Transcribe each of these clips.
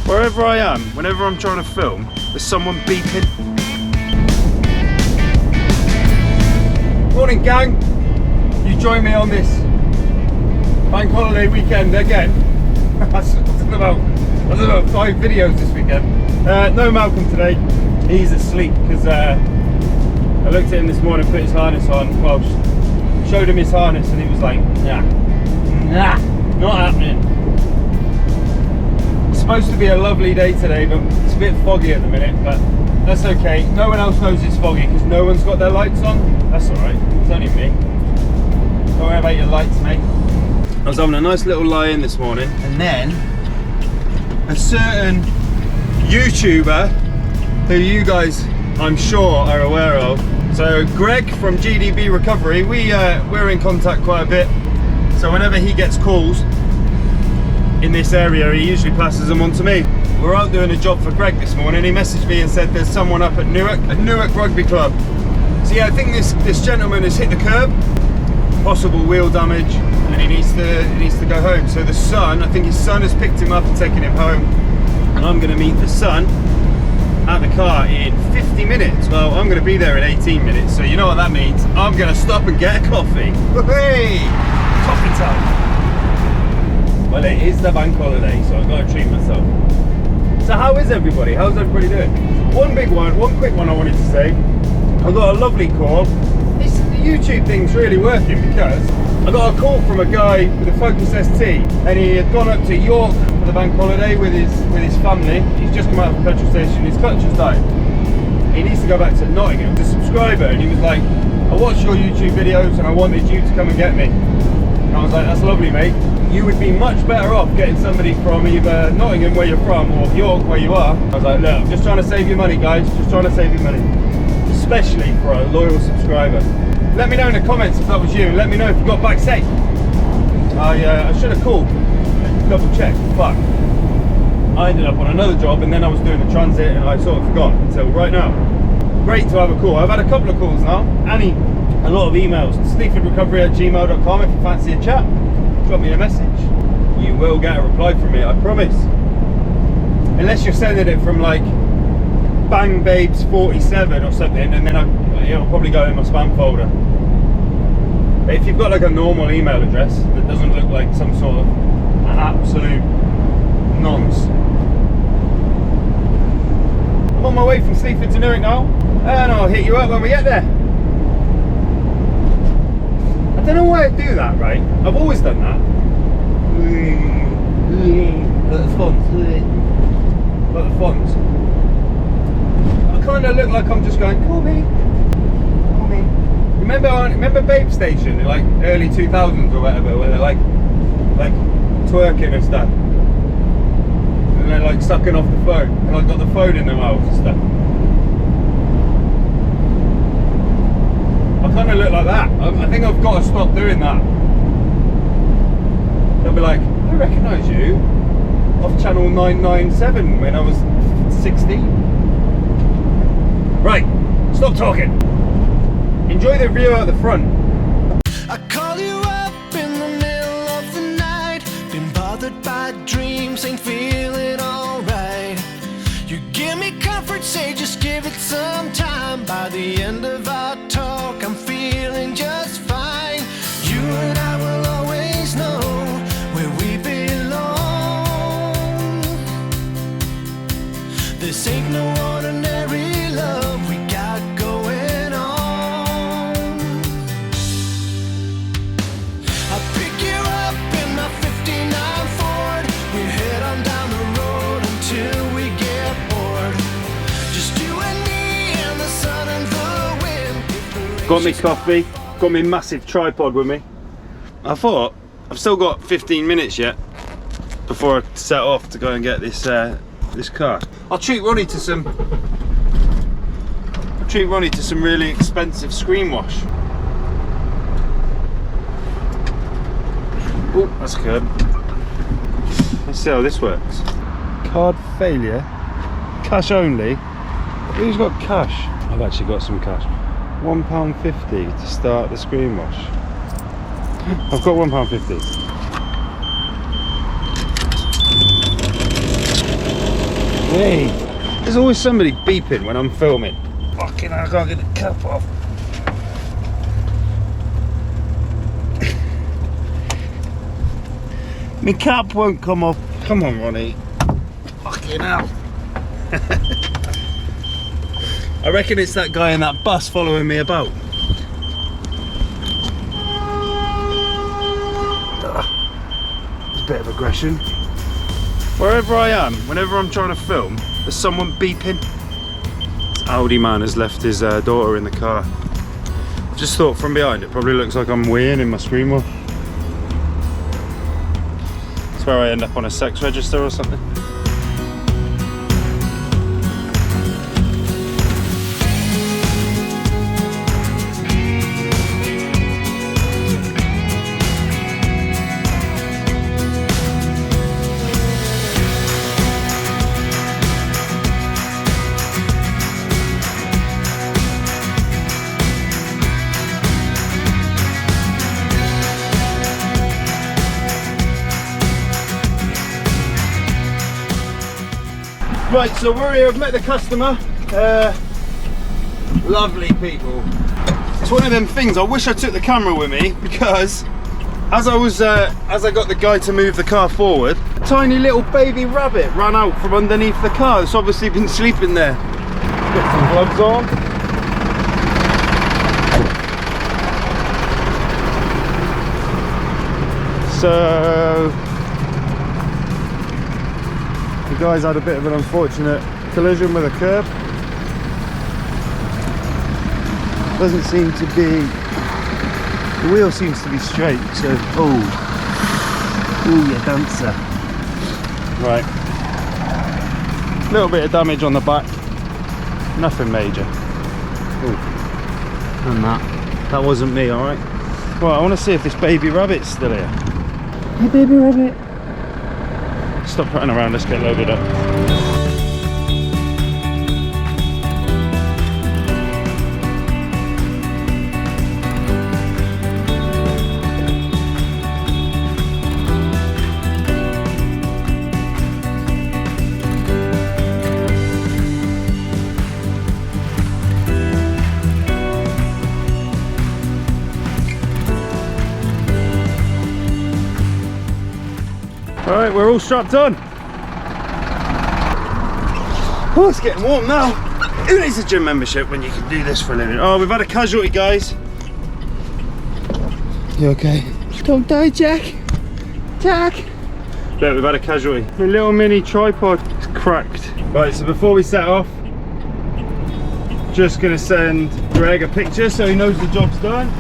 Wherever I am, whenever I'm trying to film, there's someone beeping. Morning gang, you join me on this bank holiday weekend again. I've done about 5 videos this weekend. No Malcolm today, he's asleep because I looked at him this morning, put his harness on, well, showed him his harness and he was like, nah, not happening. It's supposed to be a lovely day today, but it's a bit foggy at the minute, but that's okay. No one else knows it's foggy because no one's got their lights on. That's alright, it's only me. Don't worry about your lights, mate. I was having a nice little lie in this morning, and then a certain YouTuber who you guys, I'm sure, are aware of. So Greg from GDB Recovery, we're in contact quite a bit. So whenever he gets calls in this area, he usually passes them on to me. We're out doing a job for Greg this morning. He messaged me and said there's someone up at Newark Rugby Club. So yeah, I think this gentleman has hit the curb, possible wheel damage, and he needs to go home. So the son, I think his son has picked him up and taken him home, and I'm going to meet the son at the car in 50 minutes. Well, I'm going to be there in 18 minutes, so you know what that means. I'm going to stop and get a coffee. Hey, coffee time. Well, it is the bank holiday, so I've got to treat myself. So how is everybody? How's everybody doing? One quick one I wanted to say. I got a lovely call. The YouTube thing's really working because I got a call from a guy with a Focus ST, and he had gone up to York for the bank holiday with his family. He's just come out of the petrol station, his clutch has died. He needs to go back to Nottingham. He's a subscriber, and he was like, I watched your YouTube videos and I wanted you to come and get me. And I was like, that's lovely, mate. You would be much better off getting somebody from either Nottingham, where you're from, or York, where you are. I was like, look, I'm just trying to save you money, guys. Just trying to save you money. Especially for a loyal subscriber. Let me know in the comments if that was you. Let me know if you got back safe. I should have called, double checked, but I ended up on another job, and then I was doing the transit and I sort of forgot until right now. Great to have a call. I've had a couple of calls now. Annie, a lot of emails. sleafordrecovery@gmail.com if you fancy a chat. Drop me a message. You will get a reply from me, I promise. Unless you're sending it from like Bang Babes 47 or something, and then it'll probably go in my spam folder. But if you've got like a normal email address that doesn't look like some sort of absolute nonce. I'm on my way from Sleaford to Newark now, and I'll hit you up when we get there. I don't know why I do that, right? I've always done that. Like the fonts. I kind of look like I'm just going, call me. Remember BABESTATION in like early 2000s or whatever, where they're like twerking and stuff, and they're like sucking off the phone, and like got the phone in their mouth and stuff. I kind of look like that. I think I've got to stop doing that. They'll be like, I recognise you off channel 997 when I was 16. Right, stop talking. Enjoy the view out the front. I call you up in the middle of the night. Been bothered by dreams, ain't feeling alright. You give me comfort, say just give it some time. By the end of our talk, I'm feeling just fine. You and I will always know where we belong. This ain't no ordinary love we got going on. I'll pick you up in my 59 Ford. We head on down the road until we get bored. Just you and me and the sun and the wind. Got me coffee, got me massive tripod with me. I thought, I've still got 15 minutes yet before I set off to go and get this this car. I'll treat Ronnie to some really expensive screen wash. Oh, that's good. Let's see how this works. Card failure, cash only. Who's got cash? I've actually got some cash. £1.50 to start the screen wash. I've got £1.50. me. There's always somebody beeping when I'm filming. Fucking hell, I can't get the cap off. My cap won't come off. Come on, Ronnie. Fucking hell. I reckon it's that guy in that bus following me about. It's a bit of aggression. Wherever I am, whenever I'm trying to film, there's someone beeping. This Audi man has left his daughter in the car. Just thought from behind, it probably looks like I'm weighing in my screen wheel. It's where I end up on a sex register or something. Right, so we're here, I've met the customer. Lovely people. It's one of them things, I wish I took the camera with me, because as I got the guy to move the car forward, a tiny little baby rabbit ran out from underneath the car. It's obviously been sleeping there. Got some gloves on. So the guy's had a bit of an unfortunate collision with a curb. Doesn't seem to be, the wheel seems to be straight, so, oh, you dancer. Right, a little bit of damage on the back, nothing major. Ooh. And that wasn't me, alright. Well, I want to see if this baby rabbit's still here. Hey baby rabbit. Stop running around, let's get loaded up. Alright, we're all strapped on. Oh, it's getting warm now. Who needs a gym membership when you can do this for a living? Oh, we've had a casualty, guys. You okay? Don't die, Jack. Jack. Look, we've had a casualty. My little mini tripod is cracked. Right, so before we set off, just gonna send Greg a picture so he knows the job's done.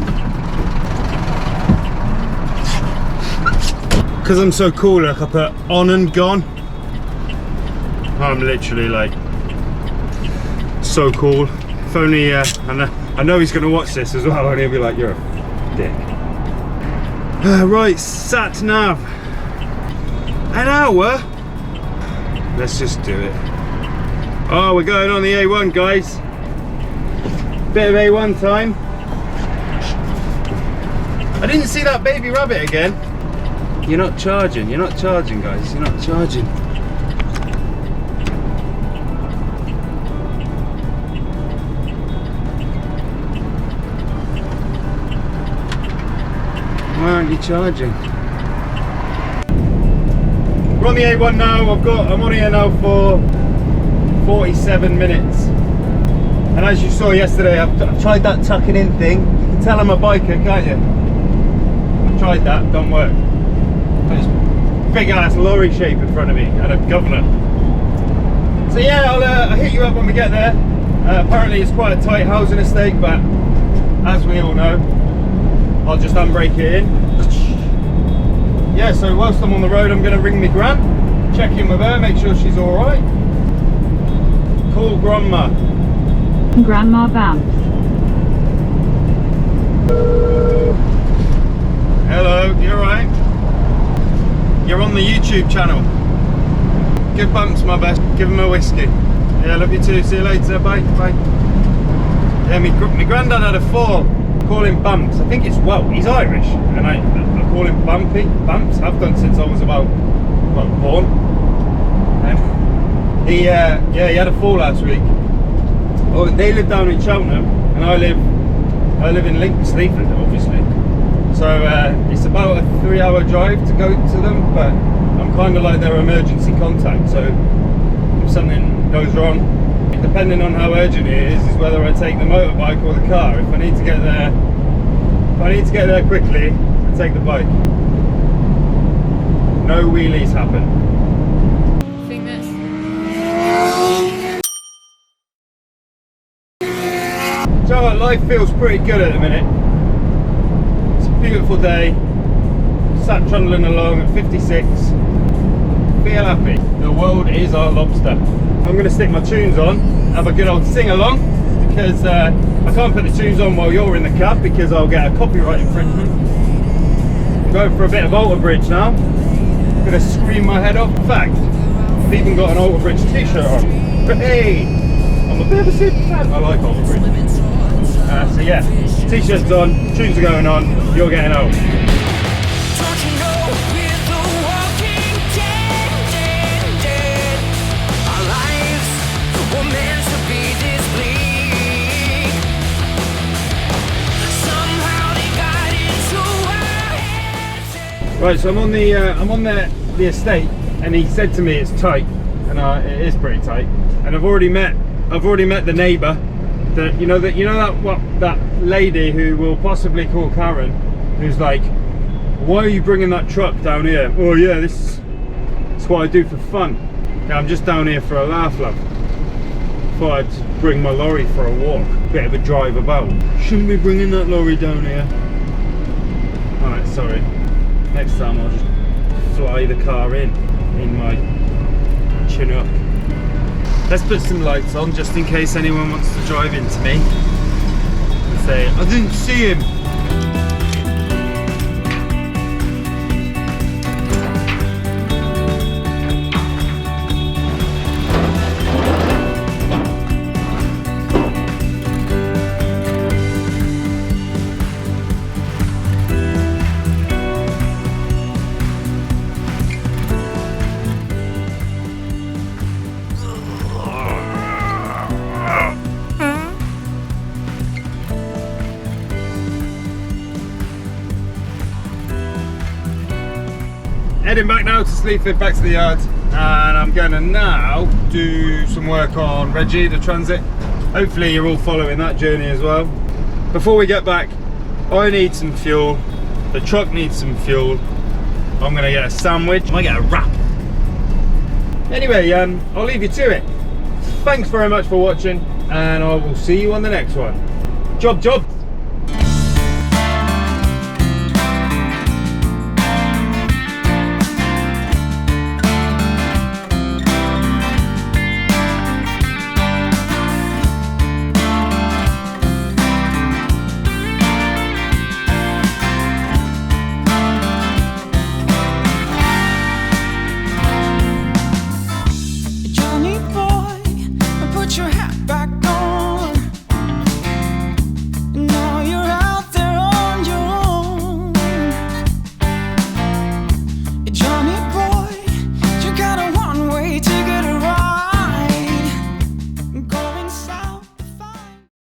Because I'm so cool, like I put on and gone. I'm literally like so cool. If only, I know he's gonna watch this as well, and he'll be like, you're a dick. Right, sat nav. An hour? Let's just do it. Oh, we're going on the A1, guys. Bit of A1 time. I didn't see that baby rabbit again. You're not charging, guys, you're not charging. Why aren't you charging? We're on the A1 now, I'm on here now for 47 minutes. And as you saw yesterday, I've tried that tucking in thing. You can tell I'm a biker, can't you? I've tried that, don't work. This big ass lorry shape in front of me and a governor. So yeah, I'll hit you up when we get there. Apparently it's quite a tight housing estate, but as we all know, I'll just unbrake it in. Yeah, so whilst I'm on the road, I'm going to ring my gran, check in with her, make sure she's alright. Call Grandma. Grandma Bamps. Hello, you alright? You're on the YouTube channel. Give Bumps my best, give him a whiskey. Yeah, love you too, see you later, bye, bye. Yeah, my granddad had a fall, call him Bumps. I think it's, well, he's Irish, and I call him Bumpy, Bumps. I've done since I was about, well, born. He had a fall last week. Oh, they live down in Cheltenham, and I live in Sleaford, obviously. So it's about a 3-hour drive to go to them, but I'm kind of like their emergency contact. So if something goes wrong, depending on how urgent it is whether I take the motorbike or the car. If I need to get there quickly, I take the bike. No wheelies happen. So life feels pretty good at the minute. It's a beautiful day. Sat trundling along at 56. Feel happy. The world is our lobster. I'm going to stick my tunes on, have a good old sing along, because I can't put the tunes on while you're in the cab because I'll get a copyright infringement. I'm going for a bit of Alter Bridge now. I'm going to scream my head off. In fact, I've even got an Alter Bridge t-shirt on. But hey, I'm a bit of a super fan. I like Alter Bridge. So yeah, t-shirts on, tunes are going on, you're getting home. Don't you know we're the walking dead? Our lives were meant to be this bleak. Somehow they got into our heads. Right, so I'm on the estate, and he said to me it's tight, and it is pretty tight. And I've already met the neighbour. That that lady who will possibly call Karen, who's like, why are you bringing that truck down here? Oh yeah, this is what I do for fun. Yeah, I'm just down here for a laugh, love. Thought I'd bring my lorry for a walk, bit of a drive about. Shouldn't be bringing that lorry down here. Alright, sorry. Next time I'll just fly the car in my Chinook. Let's put some lights on just in case anyone wants to drive into me and say, I didn't see him. Heading back now to Sleaford, back to the yard, and I'm going to now do some work on Reggie, the Transit. Hopefully you're all following that journey as well. Before we get back, I need some fuel, the truck needs some fuel. I'm going to get a sandwich, I might get a wrap. Anyway, I'll leave you to it. Thanks very much for watching, and I will see you on the next one. Job.